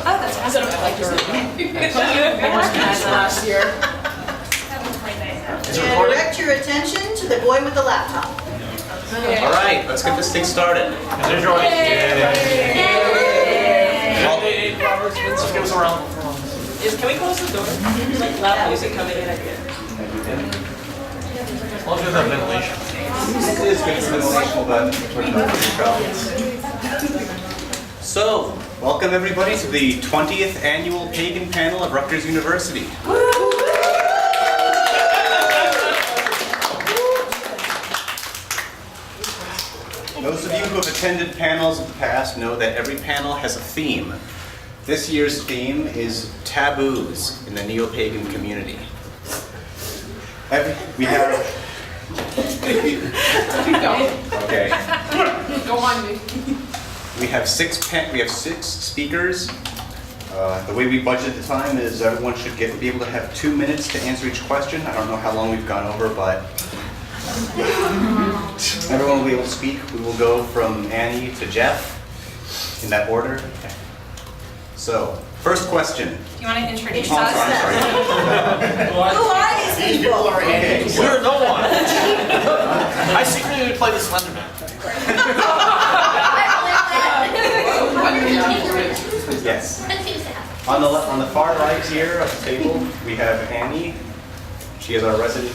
that's awesome. Last year. And direct your attention to the boy with the laptop. All right, let's get this thing started. Let's give us a round. Can we close the door? Like loud music coming in again. I'll do that ventilation. It is good ventilation, but So, welcome everybody to the 20th annual Pagan panel at Rutgers University. Those of you who have attended panels in the past know that every panel has a theme. This year's theme is taboos in the Neopagan community. We have... Okay. Go on, me. We have six speakers. The way we budget the time is everyone should be able to have 2 minutes to answer each question. I don't know how long we've gone over, but everyone will be able to speak. We will go from Annie to Jeff in that order. Okay. So, first question. Do you want to introduce Oh, us? I'm sorry. Who are these people? Okay. we're no one. I secretly play the Slenderman. Yes. On the far right here of the table, we have Annie. She is our resident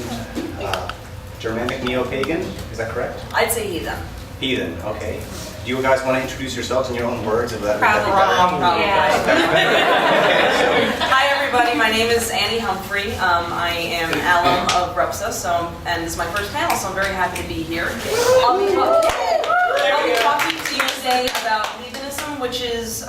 Germanic Neopagan. Is that correct? I'd say heathen. Heathen. Okay. Do you guys want to introduce yourselves in your own words? If that Probably. Hi everybody, my name is Annie Humphrey. I am alum of RUPSA, and this is my first panel, so I'm very happy to be here. I'll be talking to you today about heathenism, which is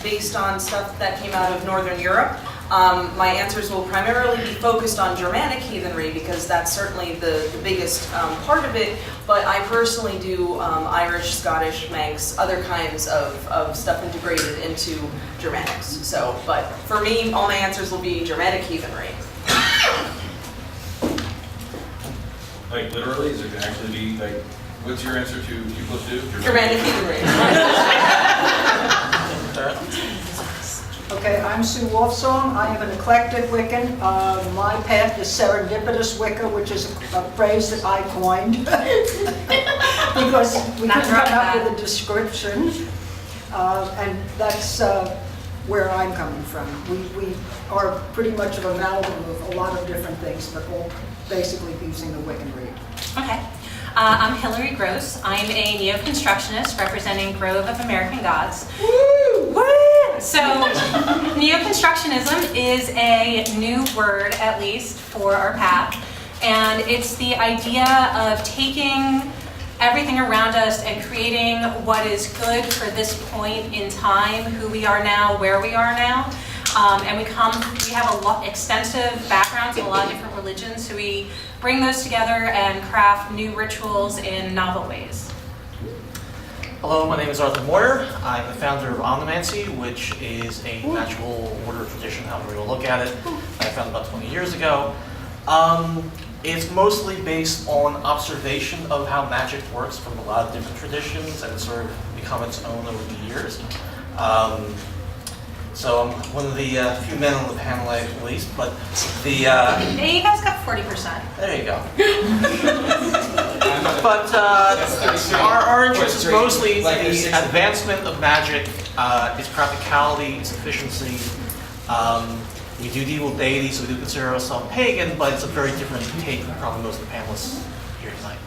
based on stuff that came out of Northern Europe. My answers will primarily be focused on Germanic heathenry because that's certainly the biggest part of it, but I personally do Irish, Scottish, Manx, other kinds of stuff integrated into Germanics. So, but for me, all my answers will be Germanic heathenry. Like literally, is it going to actually be like, what's your answer to 2 + 2? Germanic heathenry. Okay, I'm Sue Wolfson. I am an eclectic Wiccan. My path is serendipitous Wicca, which is a phrase that I coined because we couldn't come up with a description. And that's where I'm coming from. We are pretty much of an amalgam of a lot of different things, but all basically using the Wiccan read. Okay. I'm Hillary Gross. I'm a Neoconstructionist representing Grove of American Gods. Woo! Woo! So, Neoconstructionism is a new word, at least, for our path. And it's the idea of taking everything around us and creating what is good for this point in time, who we are now, where we are now. And we have extensive backgrounds in a lot of different religions, so we bring those together and craft new rituals in novel ways. Hello, my name is Arthur Moyer. I'm the founder of Omnimancy, which is a natural order tradition, however you look at it. I founded about 20 years ago. It's mostly based on observation of how magic works from a lot of different traditions, and it's sort of become its own over the years. So I'm one of the few men on the panel at least, but the... Hey, you guys got 40%. There you go. But our interest is mostly the advancement of magic, its practicality, its efficiency. We do deal with deities, so we do consider ourselves pagan, but it's a very different take than probably most of the panelists here tonight.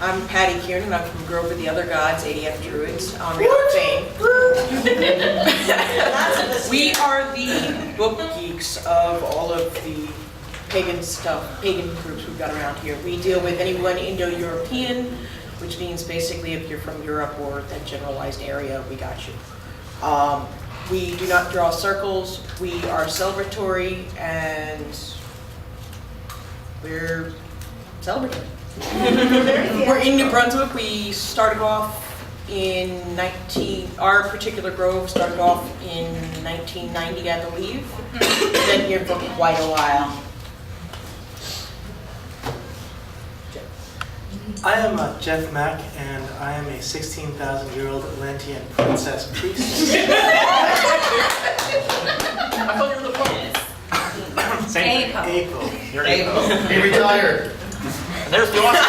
I'm Patty Kiernan. I'm from Grove of the Other Gods, ADF Druids, on fame. We are the book geeks of all of the pagan stuff, pagan groups we've got around here. We deal with anyone Indo-European, which means basically if you're from Europe or that generalized area, we got you. We do not draw circles. We are celebratory, and we're celebratory. We're in New Brunswick. We started off in our particular grove started off in 1990, I believe. Been here for quite a while. I am Jeff Mack, and I am a 16,000-year-old Atlantean princess priest. April. You're April. He retired. And there's the awesome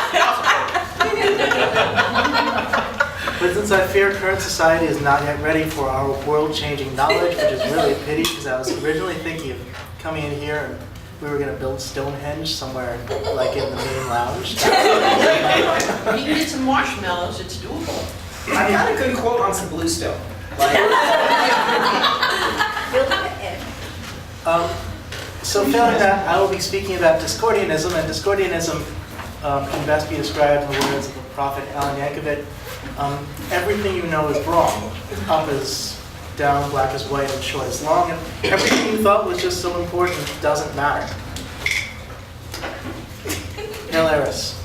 But since I fear current society is not yet ready for our world-changing knowledge, which is really a pity, because I was originally thinking of coming in here and we were going to build Stonehenge somewhere, like in the main lounge. You can get some marshmallows, it's doable. I got a good quote on some bluestone. Like, So failing that, I will be speaking about Discordianism, and Discordianism can best be described in the words of the prophet Alan Yankovic. Everything you know is wrong. Up is down, black is white, and short is long, and everything you thought was just so important doesn't matter. Hilarious.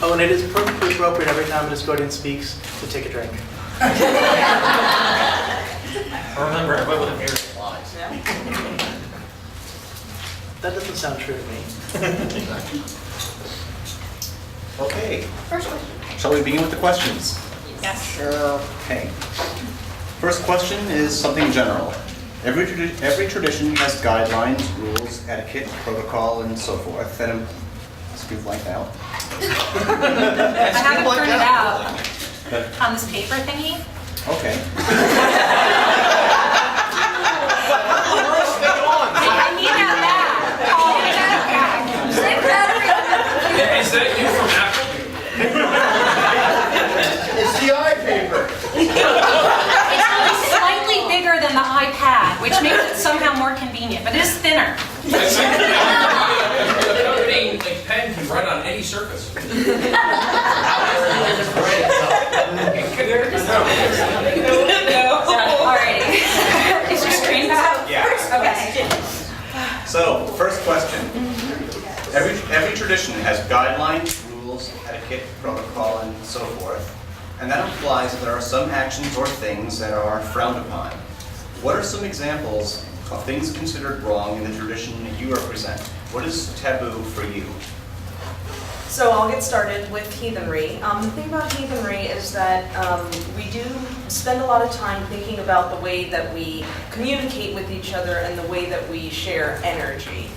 Oh, and it is perfectly appropriate every time a Discordian speaks to take a drink. Remember, everybody with a beard flies. That doesn't sound true to me. Okay. Shall we begin with the questions? Yes. Okay. First question is something general. Every tradition has guidelines, rules, etiquette, protocol, and so forth. And excuse blank out. I haven't printed it out on this paper thingy. Okay. I need that back. Oh, I got it back. Is that you from Apple? it's the eye paper. It's only slightly bigger than the iPad, which makes it somehow more convenient, but it is thinner. Being like pen can run on any surface. Alrighty. Is your screen back? Yeah. Okay. So, first question. Every tradition has guidelines, rules, etiquette, protocol, and so forth. And that implies that there are some actions or things that are frowned upon. What are some examples of things considered wrong in the tradition that you represent? What is taboo for you? So I'll get started with heathenry. The thing about heathenry is that we do spend a lot of time thinking about the way that we communicate with each other and the way that we share energy.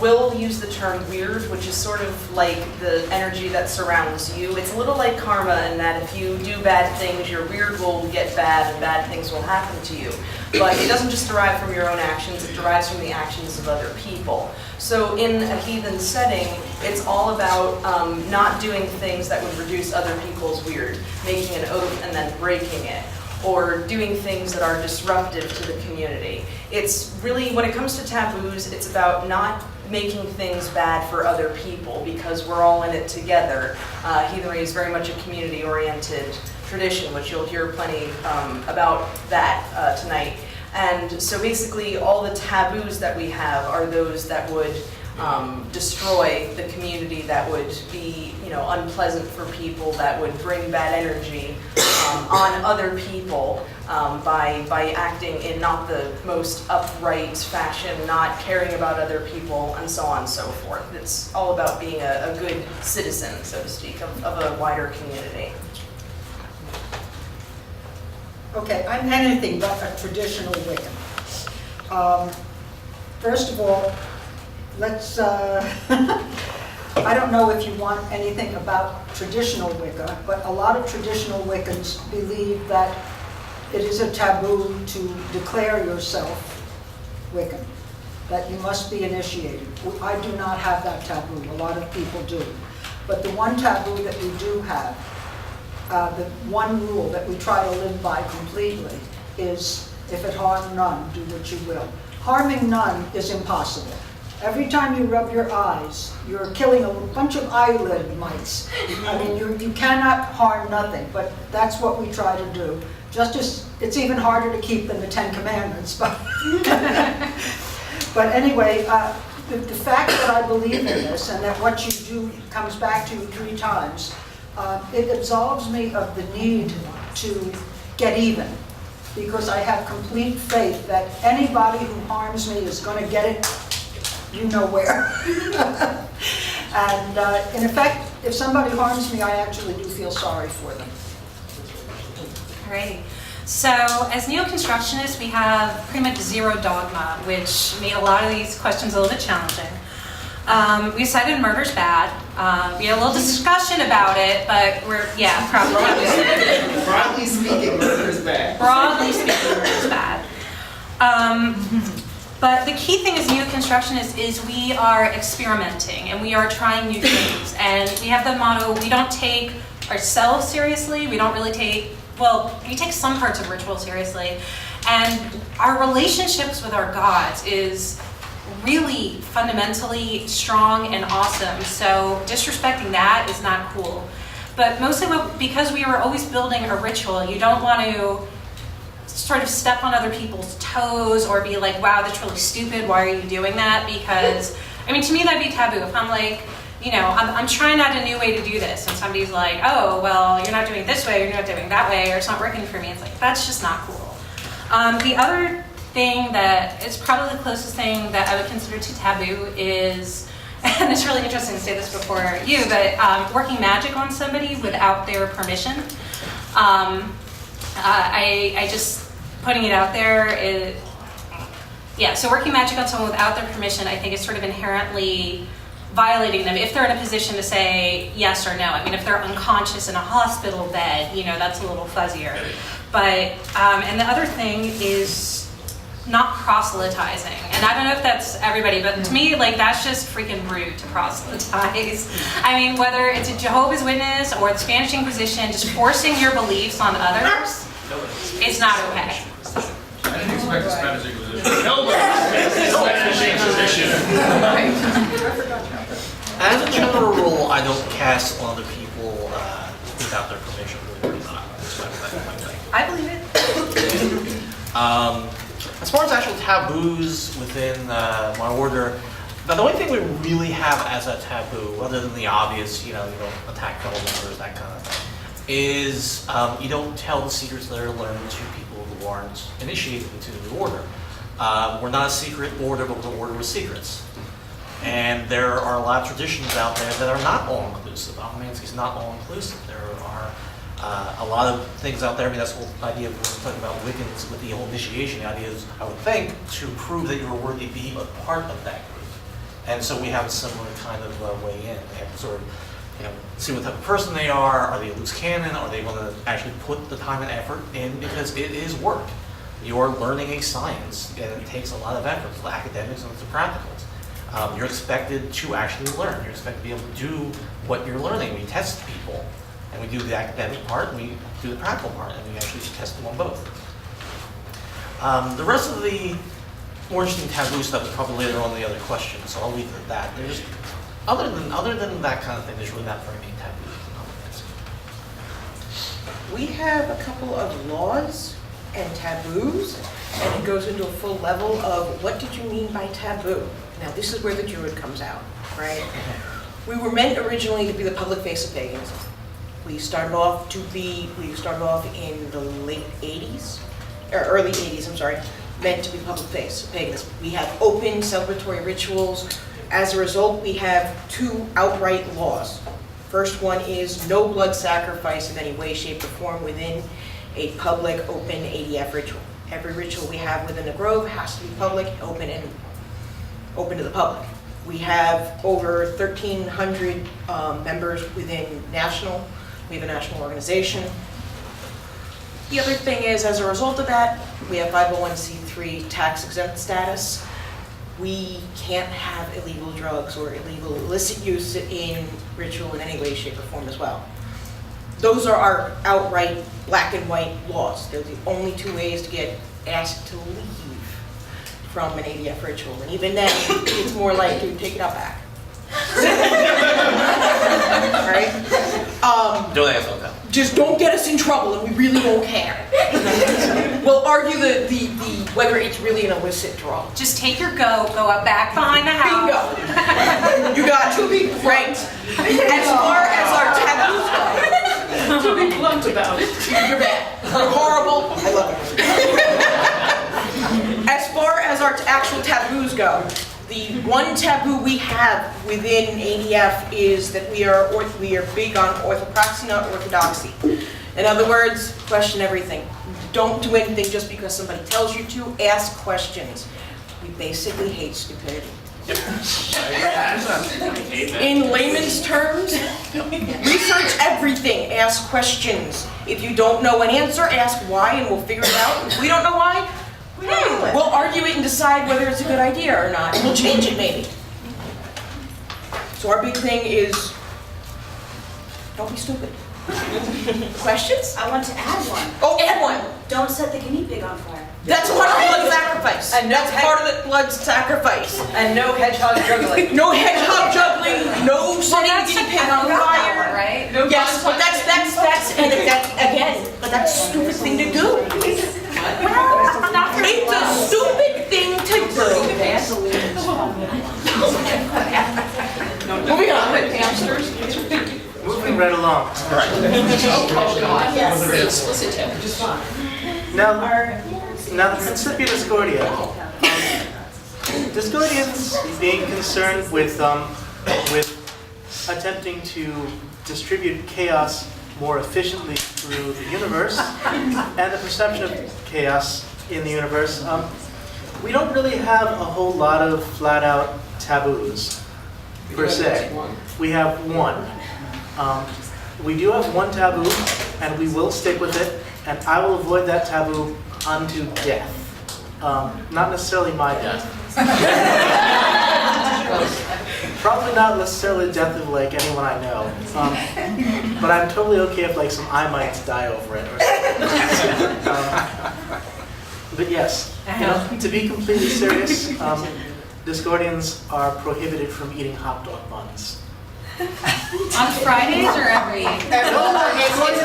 We'll use the term weird, which is sort of like the energy that surrounds you. It's a little like karma in that if you do bad things, your weird will get bad and bad things will happen to you. But it doesn't just derive from your own actions, it derives from the actions of other people. So in a heathen setting, it's all about not doing things that would reduce other people's weird, making an oath and then breaking it, or doing things that are disruptive to the community. It's really, when it comes to taboos, it's about not making things bad for other people because we're all in it together. Heathenry is very much a community-oriented tradition, which you'll hear plenty about that tonight. And so basically all the taboos that we have are those that would destroy the community, that would be, unpleasant for people, that would bring bad energy on other people by acting in not the most upright fashion, not caring about other people, and so on and so forth. It's all about being a good citizen, so to speak, of a wider community. Okay, I'm anything but a traditional Wiccan. First of all, let's, I don't know if you want anything about traditional Wicca, but a lot of traditional Wiccans believe that it is a taboo to declare yourself Wiccan, that you must be initiated. I do not have that taboo, a lot of people do. But the one taboo that we do have, the one rule that we try to live by completely is, if it harm none, do what you will. Harming none is impossible. Every time you rub your eyes, you're killing a bunch of eyelid mites. I mean, you cannot harm nothing, but that's what we try to do. Just as it's even harder to keep than the Ten Commandments. But anyway, the fact that I believe in this and that what you do comes back to you 3 times, it absolves me of the need to get even, because I have complete faith that anybody who harms me is going to get it, you know where. And in effect, if somebody harms me, I actually do feel sorry for them. Alrighty. So as Neoconstructionists, we have pretty much zero dogma, which made a lot of these questions a little bit challenging. We decided murder's bad. We had a little discussion about it, but probably. Broadly speaking, murder is bad. Broadly speaking, murder's bad. But the key thing as Neoconstructionists is we are experimenting and we are trying new things. And we have the motto, we don't take ourselves seriously, we don't really take, we take some parts of ritual seriously. And our relationships with our gods is really fundamentally strong and awesome. So disrespecting that is not cool. But mostly because we were always building a ritual, you don't want to sort of step on other people's toes or be like, wow, that's really stupid, why are you doing that? Because, I mean, to me that'd be taboo. If I'm like, I'm trying out a new way to do this, and somebody's like, oh, well, you're not doing it this way, you're not doing it that way, or it's not working for me, it's like, that's just not cool. The other thing that is probably the closest thing that I would consider to taboo is, and it's really interesting to say this before you, but working magic on somebody without their permission. I just, putting it out there, so working magic on someone without their permission, I think is sort of inherently violating them if they're in a position to say yes or no. I mean, if they're unconscious in a hospital bed, that's a little fuzzier. But, and the other thing is not proselytizing. And I don't know if that's everybody, but to me, that's just freaking rude to proselytize. I mean, whether it's a Jehovah's Witness or the Spanish Inquisition, just forcing your beliefs on others is not okay. I didn't expect the Spanish Inquisition. As a general rule, I don't cast on other people without their permission. I believe it. As far as actual taboos within my order, the only thing we really have as a taboo, other than the obvious, you don't attack fellow members, that kind of thing, is you don't tell the secrets that are learned to people who aren't initiated into the order. We're not a secret order, but we're an order with secrets. And there are a lot of traditions out there that are not all-inclusive. Omnimancy is not all-inclusive. There are a lot of things out there. I mean, that's the whole idea of when we're talking about Wiccans with the whole initiation. The idea is, I would think, to prove that you're worthy of being a part of that group. And so we have a similar kind of way in. They have to sort of see what type of person they are they a loose cannon? Are they going to actually put the time and effort in? Because it is work. You're learning a science, and it takes a lot of effort. It's the academics and it's the practicals. You're expected to actually learn. You're expected to be able to do what you're learning. We test people, and we do the academic part, and we do the practical part, and we actually test them on both. The rest of the more interesting taboo stuff is probably later on in the other questions, so I'll leave it at that. There's, other than that kind of thing, there's really not very many taboos. We have a couple of laws and taboos, and it goes into a full level of what did you mean by taboo? Now this is where the Druid comes out, right? We were meant originally to be the public face of paganism. We started off in the late 80s, or early 80s, I'm sorry, meant to be public face of paganism. We have open celebratory rituals. As a result, we have two outright laws. First one is no blood sacrifice in any way, shape, or form within a public, open ADF ritual. Every ritual we have within the Grove has to be public, open to the public. We have over 1,300 members within national. We have a national organization. The other thing is, as a result of that, we have 501c3 tax exempt status. We can't have illegal drugs or illegal illicit use in ritual in any way, shape, or form as well. Those are our outright black and white laws. They're the only two ways to get asked to leave from an ADF ritual. And even then, it's more like, dude, take it out back. Right? Don't ask about that. Just don't get us in trouble, and we really won't care. We'll argue the whether it's really an illicit drug. Just take your go up back behind the house. Bingo. You got to be right. As far as our taboos go, to be blunt about it, you're bad. You're horrible. I love it. As far as our actual taboos go, the one taboo we have within ADF is that we are big on orthopraxy, not orthodoxy. In other words, question everything. Don't do anything just because somebody tells you to. Ask questions. We basically hate stupidity. In layman's terms, research everything, ask questions. If you don't know an answer, ask why and we'll figure it out. If we don't know why, we'll argue it and decide whether it's a good idea or not. And we'll change it maybe. So our big thing is, don't be stupid. Questions? I want to add one. Oh, add one. Don't set the guinea pig on fire. That's part of blood sacrifice. And no That's part of the blood sacrifice. And no hedgehog juggling. No hedgehog juggling, no setting the guinea pig on fire. Right? No Yes, but that's again, but that's a stupid thing to do. It's a stupid thing to do. Moving on. Moving right along. Now the Principia Discordia. Discordians being concerned with attempting to distribute chaos more efficiently through the universe and the perception of chaos in the universe. We don't really have a whole lot of flat-out taboos per se. We have one. We do have one taboo, and we will stick with it, and I will avoid that taboo unto death. Not necessarily my death. Probably not necessarily the death of like anyone I know. But I'm totally okay if like some I mites die over it or something. But yes, you know, to be completely serious, Discordians are prohibited from eating hot dog buns. On Fridays or every? It's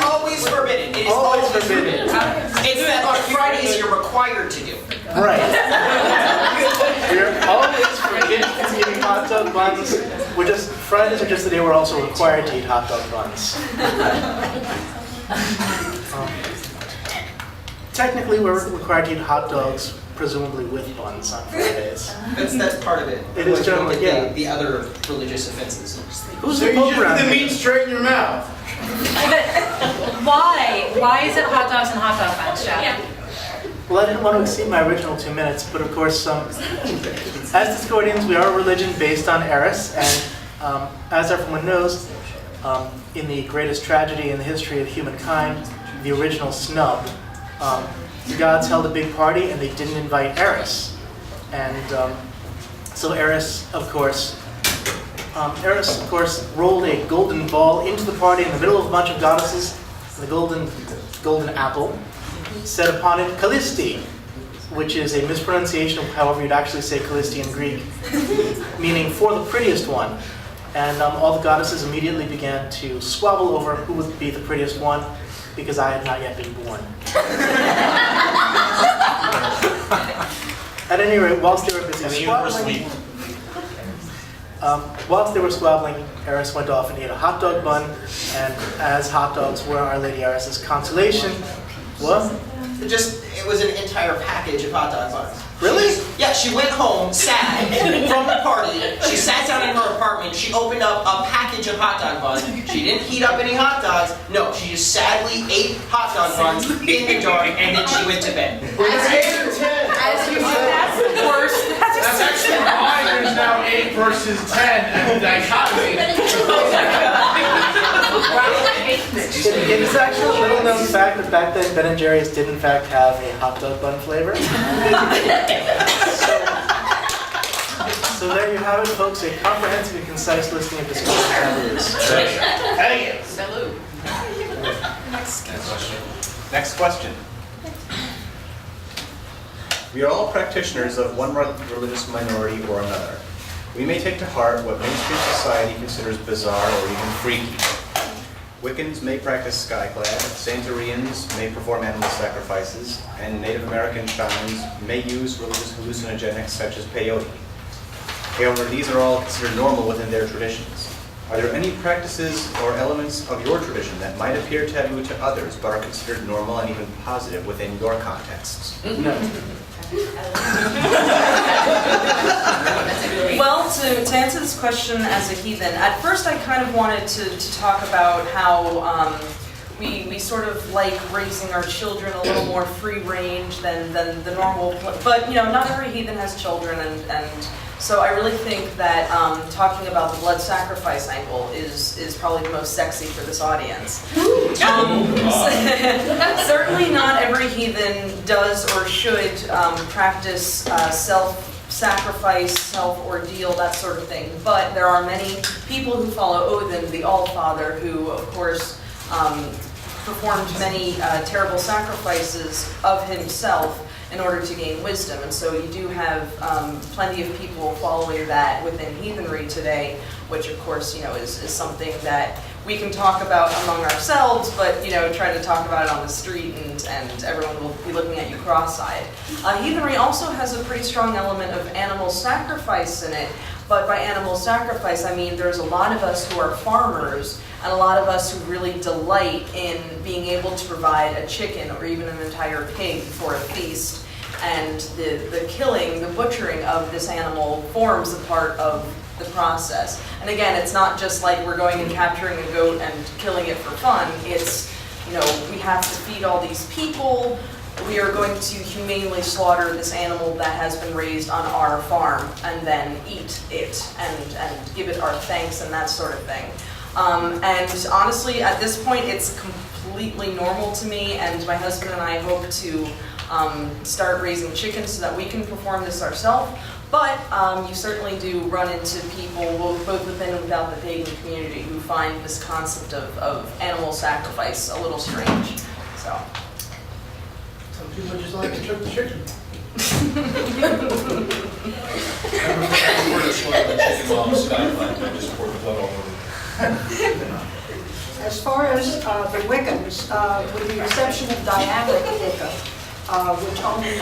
always forbidden. It is Always forbidden. It's that on Fridays you're required to do. Right. We're always forbidden from eating hot dog buns. Fridays are just the day we're also required to eat hot dog buns. Technically, we're required to eat hot dogs, presumably with buns on Fridays. That's part of it. It is generally, Like yeah. the other religious offenses. Who's the Pope around here? straight in your mouth. Why? Why is it hot dogs and hot dog buns, Jeff? Well, I didn't want to exceed my original 2 minutes, but of course, as Discordians, we are a religion based on Eris, and as everyone knows, in the greatest tragedy in the history of humankind, the original snub, the gods held a big party and they didn't invite Eris. And so Eris, of course, rolled a golden ball into the party in the middle of a bunch of goddesses, and the golden apple, set upon it Callisti, which is a mispronunciation of however you'd actually say Callisti in Greek, meaning for the prettiest one. And all the goddesses immediately began to squabble over who would be the prettiest one, because I had not yet been born. At any rate, whilst they were busy squabbling, Eris went off and ate a hot dog bun, and as hot dogs were Our Lady Eris's consolation, what? It was an entire package of hot dog buns. Really? Yeah, she went home, sad, from the party. She sat down in her apartment. She opened up a package of hot dog buns. She didn't heat up any hot dogs. No, she just sadly ate hot dog buns in the dark, and then she went to bed. That's the worst. That's actually why there's now 8 versus 10 and the dichotomy. It is actually a little known fact that back then Ben & Jerry's did in fact have a hot dog bun flavor. So there you have it, folks, a comprehensive and concise listing of Discordian taboos. Hey! Salute. Next question. We are all practitioners of one religious minority or another. We may take to heart what mainstream society considers bizarre or even freaky. Wiccans may practice skyclad, Santorians may perform animal sacrifices, and Native American shamans may use religious hallucinogenics such as peyote. However, these are all considered normal within their traditions. Are there any practices or elements of your tradition that might appear taboo to others, but are considered normal and even positive within your contexts? No. Well, to answer this question as a heathen, at first I kind of wanted to talk about how we sort of like raising our children a little more free range than the normal, but not every heathen has children, and so I really think that talking about the blood sacrifice angle is probably the most sexy for this audience. Certainly not every heathen does or should practice self-sacrifice, self-ordeal, that sort of thing. But there are many people who follow Odin, the Allfather, who of course performed many terrible sacrifices of himself in order to gain wisdom. And so you do have plenty of people following that within heathenry today, which of course, is something that we can talk about among ourselves, but try to talk about it on the street and everyone will be looking at you cross-eyed. Heathenry also has a pretty strong element of animal sacrifice in it, but by animal sacrifice I mean there's a lot of us who are farmers and a lot of us who really delight in being able to provide a chicken or even an entire pig for a feast, and the killing, the butchering of this animal forms a part of the process. And again, it's not just like we're going and capturing a goat and killing it for fun. It's, we have to feed all these people. We are going to humanely slaughter this animal that has been raised on our farm and then eat it and give it our thanks and that sort of thing. And honestly, at this point, it's completely normal to me, and my husband and I hope to start raising chickens so that we can perform this ourselves. But you certainly do run into people, both within and without the pagan community, who find this concept of animal sacrifice a little strange. So. Some people just like to cook the chicken. We're just like the chicken mom Skyline, I just poured the blood all over. As far as the Wiccans, with the exception of Dianic Wicca, which only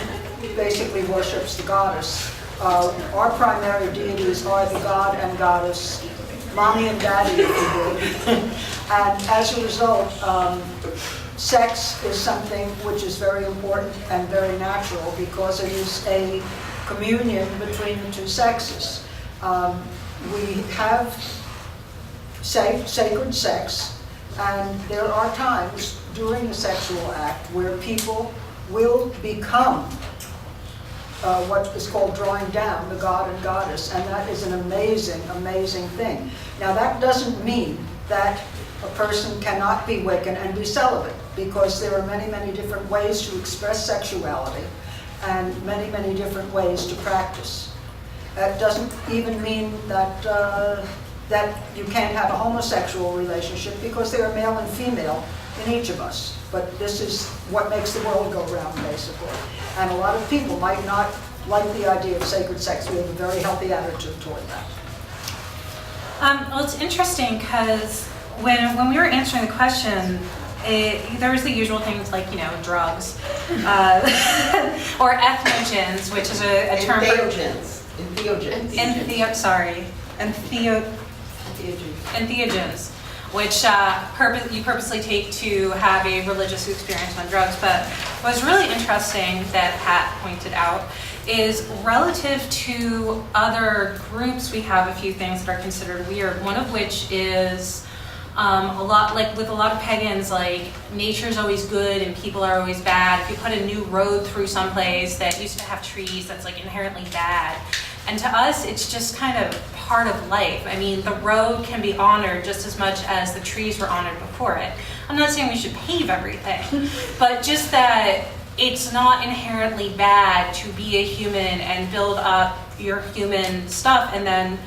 basically worships the goddess, our primary deities are the god and goddess, mommy and daddy, if you will. And as a result, sex is something which is very important and very natural because it is a communion between the two sexes. We have sacred sex, and there are times during the sexual act where people will become what is called drawing down, the god and goddess, and that is an amazing, amazing thing. Now that doesn't mean that a person cannot be Wiccan and be celibate, because there are many, many different ways to express sexuality and many, many different ways to practice. That doesn't even mean that that you can't have a homosexual relationship, because there are male and female in each of us. But this is what makes the world go round, basically. And a lot of people might not like the idea of sacred sex. We have a very healthy attitude toward that. Well, it's interesting because when we were answering the question, there was the usual things like, drugs, or ethnogens, which is a term entheogens, which you purposely take to have a religious experience on drugs. But what's really interesting that Pat pointed out is relative to other groups, we have a few things that are considered weird, one of which is a lot, like with a lot of pagans, like nature's always good and people are always bad. If you put a new road through someplace that used to have trees, that's like inherently bad. And to us, it's just kind of part of life. I mean, the road can be honored just as much as the trees were honored before it. I'm not saying we should pave everything, but just that it's not inherently bad to be a human and build up your human stuff, and then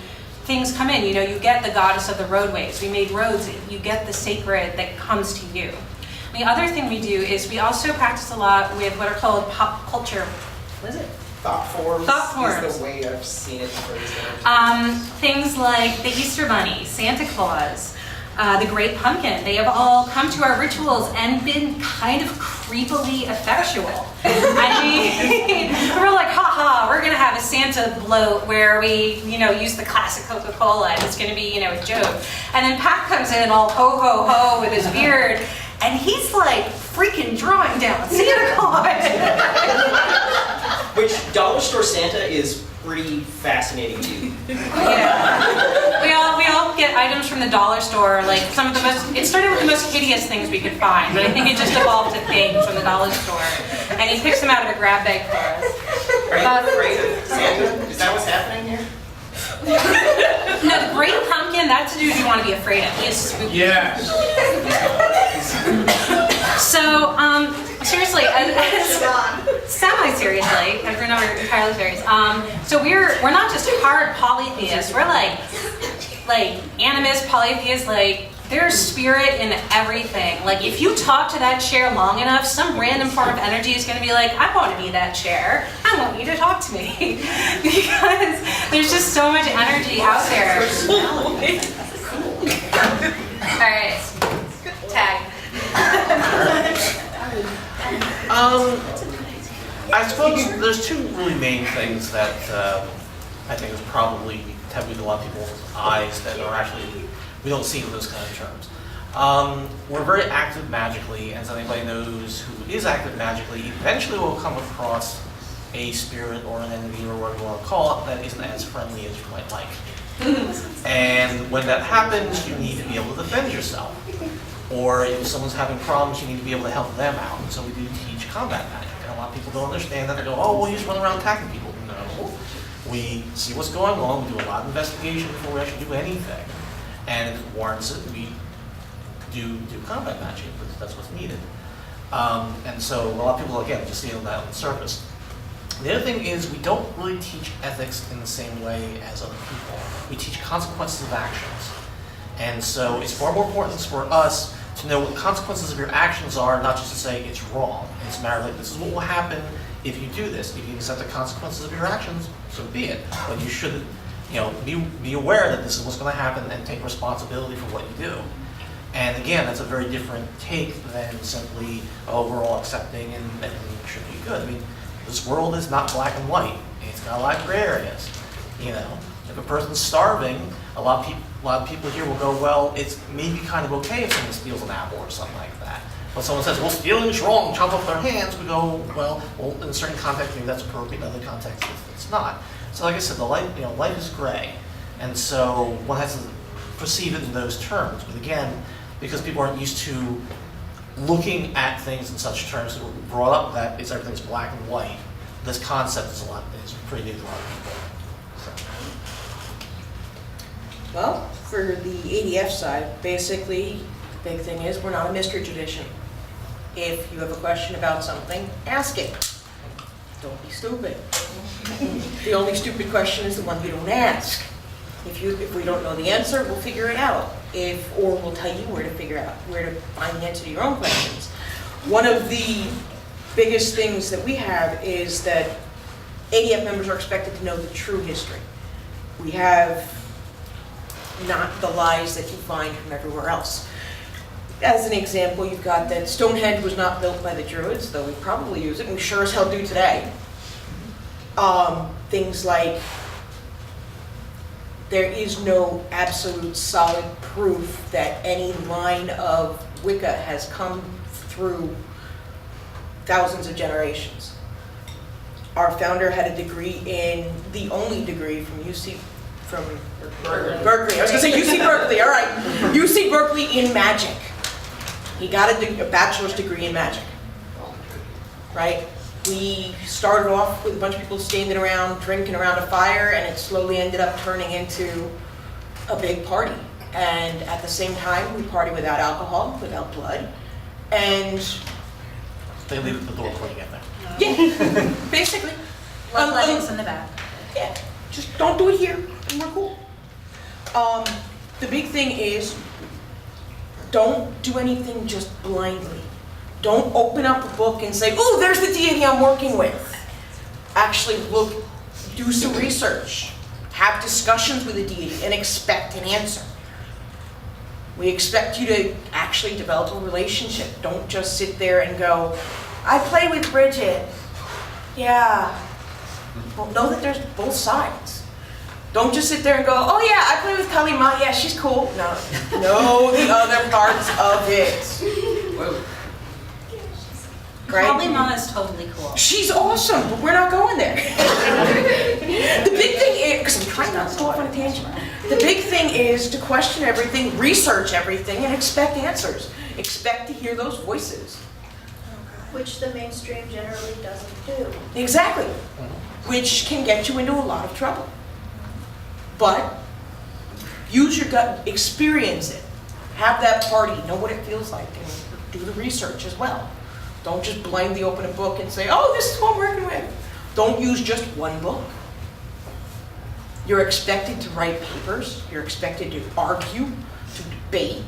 things come in. You get the goddess of the roadways. We made roads. You get the sacred that comes to you. The other thing we do is we also practice a lot with what are called pop culture. What is it? Thought forms. Thought forms. Is the way I've seen it phrased. Things like the Easter Bunny, Santa Claus, the Great Pumpkin. They have all come to our rituals and been kind of creepily effectual. I mean, we're like, haha, we're gonna have a Santa bloat where we, use the classic Coca-Cola, and it's gonna be, a joke. And then Pat comes in all ho ho ho with his beard, and he's like freaking drawing down Santa Claus. Which dollar store Santa is pretty fascinating to you. Yeah. We all get get items from the dollar store, like some of the most, it started with the most hideous things we could find, but I think it just evolved to things from the dollar store. And he picks them out of a grab bag for us. Are you afraid of Santa? Is that what's happening here? No, the Great Pumpkin, that's a dude you want to be afraid of. He is spooky. Yes. So, seriously, semi-seriously, if we're not entirely serious, so we're not just hard polytheists, we're like animist polytheists, like there's spirit in everything. Like if you talk to that chair long enough, some random form of energy is gonna be like, I want to be that chair. I want you to talk to me. Because there's just so much energy out there. All right, tag. I suppose there's two really main things that I think is probably taboo to a lot of people's eyes that are actually, we don't see in those kind of terms. We're very active magically, and as anybody knows who is active magically, eventually will come across a spirit or an entity or whatever you want to call it that isn't as friendly as you might like. And when that happens, you need to be able to defend yourself. Or if someone's having problems, you need to be able to help them out. And so we do teach combat magic. And a lot of people don't understand that. They go, oh, well, you just run around attacking people. No. We see what's going on. We do a lot of investigation before we actually do anything. And if it warrants it, we do combat magic because that's what's needed. And so a lot of people, again, just see that on the surface. The other thing is we don't really teach ethics in the same way as other people. We teach consequences of actions. And so it's far more important for us to know what the consequences of your actions are, not just to say it's wrong. It's a matter of like, this is what will happen if you do this. If you accept the consequences of your actions, so be it. But you should, be aware that this is what's going to happen and take responsibility for what you do. And again, that's a very different take than simply, oh, we're all accepting and everything should be good. I mean, this world is not black and white. It's got a lot of gray areas. If a person's starving, a lot of people here will go, well, it's maybe kind of okay if someone steals an apple or something like that. When someone says, well, stealing is wrong, chop off their hands, we go, well, in a certain context, maybe that's appropriate, in other contexts, it's not. So like I said, life is gray. And so one has to perceive it in those terms. But again, because people aren't used to looking at things in such terms that were brought up that everything's black and white, this concept is pretty new to a lot of people. So. Well, for the ADF side, basically, the big thing is we're not a mystery tradition. If you have a question about something, ask it. Don't be stupid. The only stupid question is the one you don't ask. If we don't know the answer, we'll figure it out. Or we'll tell you where to find the answer to your own questions. One of the biggest things that we have is that ADF members are expected to know the true history. We have not the lies that you find from everywhere else. As an example, you've got that Stonehenge was not built by the Druids, though we probably use it, and we sure as hell do today. Things like there is no absolute solid proof that any line of Wicca has come through thousands of generations. Our founder had a degree the only degree from Berkeley. I was going to say UC Berkeley, all right. UC Berkeley in magic. He got a bachelor's degree in magic, right? We started off with a bunch of people standing around, drinking around a fire, and it slowly ended up turning into a big party. And at the same time, we party without alcohol, without blood, and... They leave the door before you get there. Yeah, basically. Lights in the back. Yeah, just don't do it here, and we're cool. The big thing is, don't do anything just blindly. Don't open up a book and say, oh, there's the deity I'm working with. Actually look, do some research. Have discussions with the deity and expect an answer. We expect you to actually develop a relationship. Don't just sit there and go, I play with Bridget. Yeah. Well, know that there's both sides. Don't just sit there and go, oh yeah, I play with Kalima. Yeah, she's cool. No. Know the other parts of it. Whoa. right? Kalima is totally cool. She's awesome, but we're not going there. The big thing is, because I'm trying not to go off on a tangent, the big thing is to question everything, research everything, and expect answers. Expect to hear those voices. Which the mainstream generally doesn't do. Exactly. Which can get you into a lot of trouble. But use your gut, experience it. Have that party, know what it feels like, and do the research as well. Don't just blindly open a book and say, oh, this is what I'm working with. Don't use just one book. You're expected to write papers. You're expected to argue, to debate,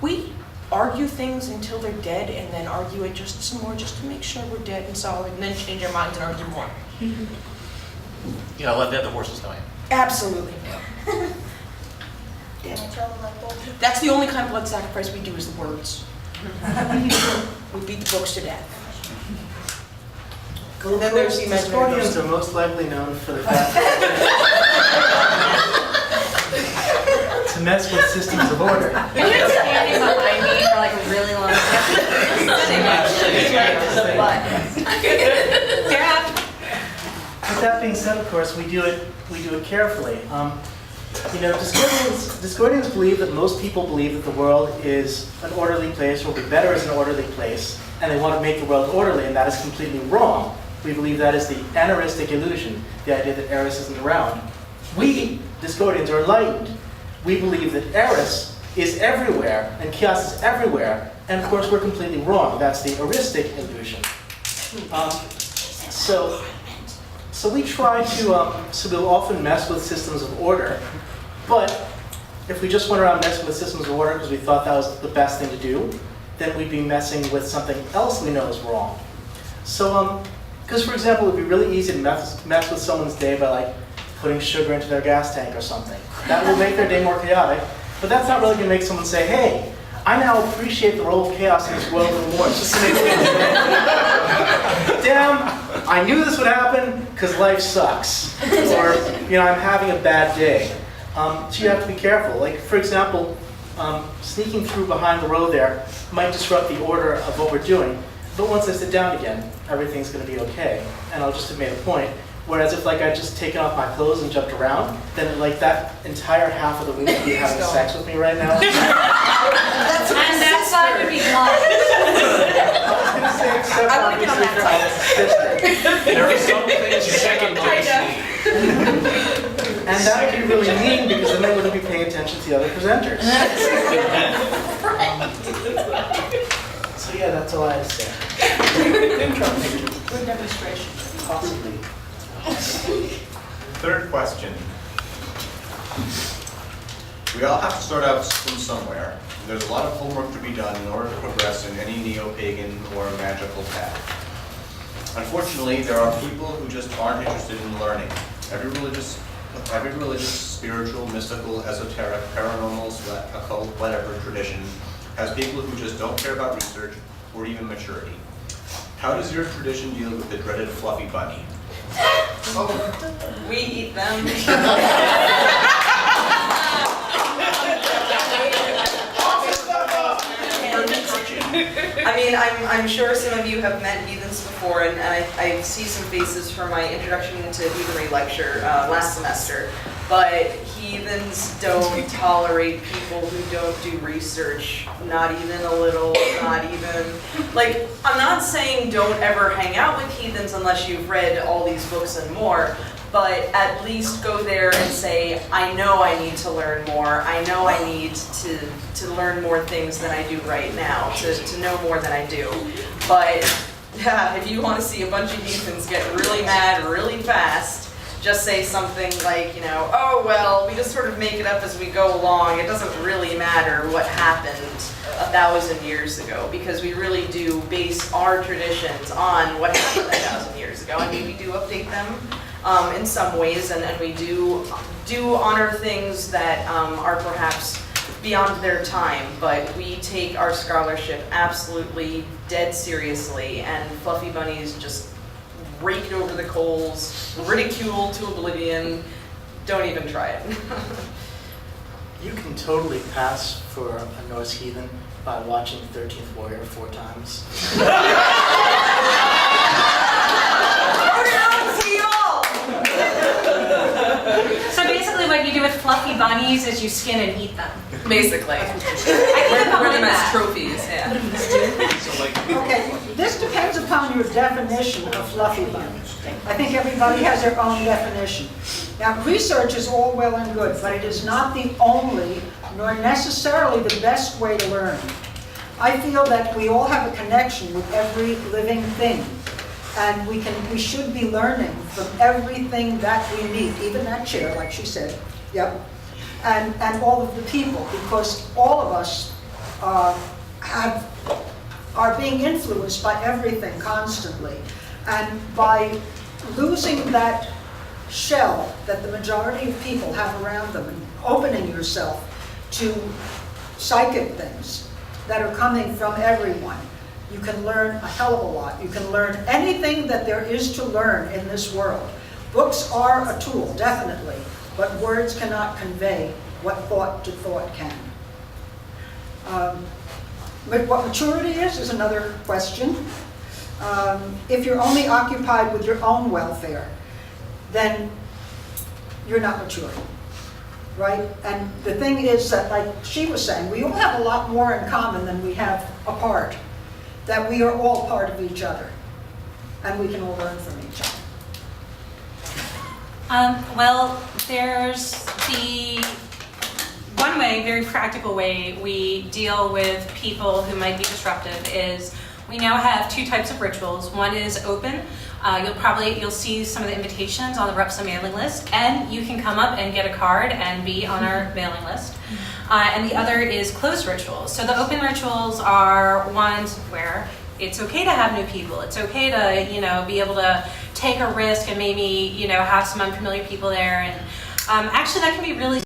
we argue things until they're dead and then argue it just some more just to make sure we're dead and solid and then change our minds and argue more. You know, let the horses know. Absolutely. Can I tell them like that? That's the only kind of blood sacrifice we do is the words. We beat the books to death. And then there's the imaginary Discordians person. are most likely known for the fact to mess with systems of order. You've been standing behind me for like a really long time. Yeah. With that being said, of course, we do it carefully. You know, Discordians believe that most people believe that the world is an orderly place, or will be better as an orderly place, and they want to make the world orderly, and that is completely wrong. We believe that is the anaristic illusion, the idea that Eris isn't around. We, Discordians, are enlightened. We believe that Eris is everywhere, and chaos is everywhere, and of course we're completely wrong. That's the eristic illusion. So we try to, so we'll often mess with systems of order, but if we just went around messing with systems of order because we thought that was the best thing to do, then we'd be messing with something else we know is wrong. So, because for example, it would be really easy to mess with someone's day by like putting sugar into their gas tank or something. That will make their day more chaotic, but that's not really going to make someone say, hey, I now appreciate the role of chaos in this world a little more. It's just to make someone say, damn, I knew this would happen because life sucks. Or, you know, I'm having a bad day. So you have to be careful. Like, for example, sneaking through behind the row there might disrupt the order of what we're doing. But once I sit down again, everything's going to be okay. And I'll just have made a point. Whereas if like I'd just taken off my clothes and jumped around, then like that entire half of the room would be having sex with me right now. That's why would be blind. I was going to say, except obviously for my sister. There are some things you second guess. And that would be really mean because then I wouldn't be paying attention to the other presenters. So yeah, that's all I have to say. Good demonstration. Possibly. Third question. We all have to start out from somewhere. There's a lot of homework to be done in order to progress in any neo-pagan or magical path. Unfortunately, there are people who just aren't interested in learning. Every religious, spiritual, mystical, esoteric, paranormal, occult, whatever tradition has people who just don't care about research or even maturity. How does your tradition deal with the dreaded fluffy bunny? We eat them. I mean, I'm sure some of you have met heathens before, and I see some faces from my introduction to heathenry lecture last semester. But heathens don't tolerate people who don't do research, not even a little, not even. Like, I'm not saying don't ever hang out with heathens unless you've read all these books and more, but at least go there and say, I know I need to learn more. I know I need to learn more things than I do right now, to know more than I do. But yeah, if you want to see a bunch of heathens get really mad really fast, just say something like, you know, oh, well, we just sort of make it up as we go along. It doesn't really matter what happened 1,000 years ago, because we really do base our traditions on what happened 1,000 years ago. I mean, we do update them in some ways, and we do honor things that are perhaps beyond their time, but we take our scholarship absolutely dead seriously, and fluffy bunnies just raked over the coals, ridiculed to oblivion. Don't even try it. You can totally pass for a Norse heathen by watching 13th Warrior 4 times. So basically what you do with fluffy bunnies is you skin and eat them. Basically. I can Wear get them behind as that. trophies, yeah. So like, Okay, this depends upon your definition of fluffy bunny. I think everybody has their own definition. Now, research is all well and good, but it is not the only, nor necessarily the best way to learn. I feel that we all have a connection with every living thing, and we should be learning from everything that we meet, even that chair, like she said, yep, and all of the people, because all of us are being influenced by everything constantly. And by losing that shell that the majority of people have around them and opening yourself to psychic things that are coming from everyone, you can learn a hell of a lot. You can learn anything that there is to learn in this world. Books are a tool, definitely, but words cannot convey what thought to thought can. But what maturity is another question. If you're only occupied with your own welfare, then you're not mature, right? And the thing is that, like she was saying, we all have a lot more in common than we have apart, that we are all part of each other, and we can all learn from each other. Well, there's the one way, very practical way we deal with people who might be disruptive is we now have 2 types of rituals. One is open. You'll see some of the invitations on the Repsa mailing list, and you can come up and get a card and be on our mailing list. And the other is closed rituals. So the open rituals are ones where it's okay to have new people. It's okay to, be able to take a risk and maybe, have some unfamiliar people there. And actually that can be really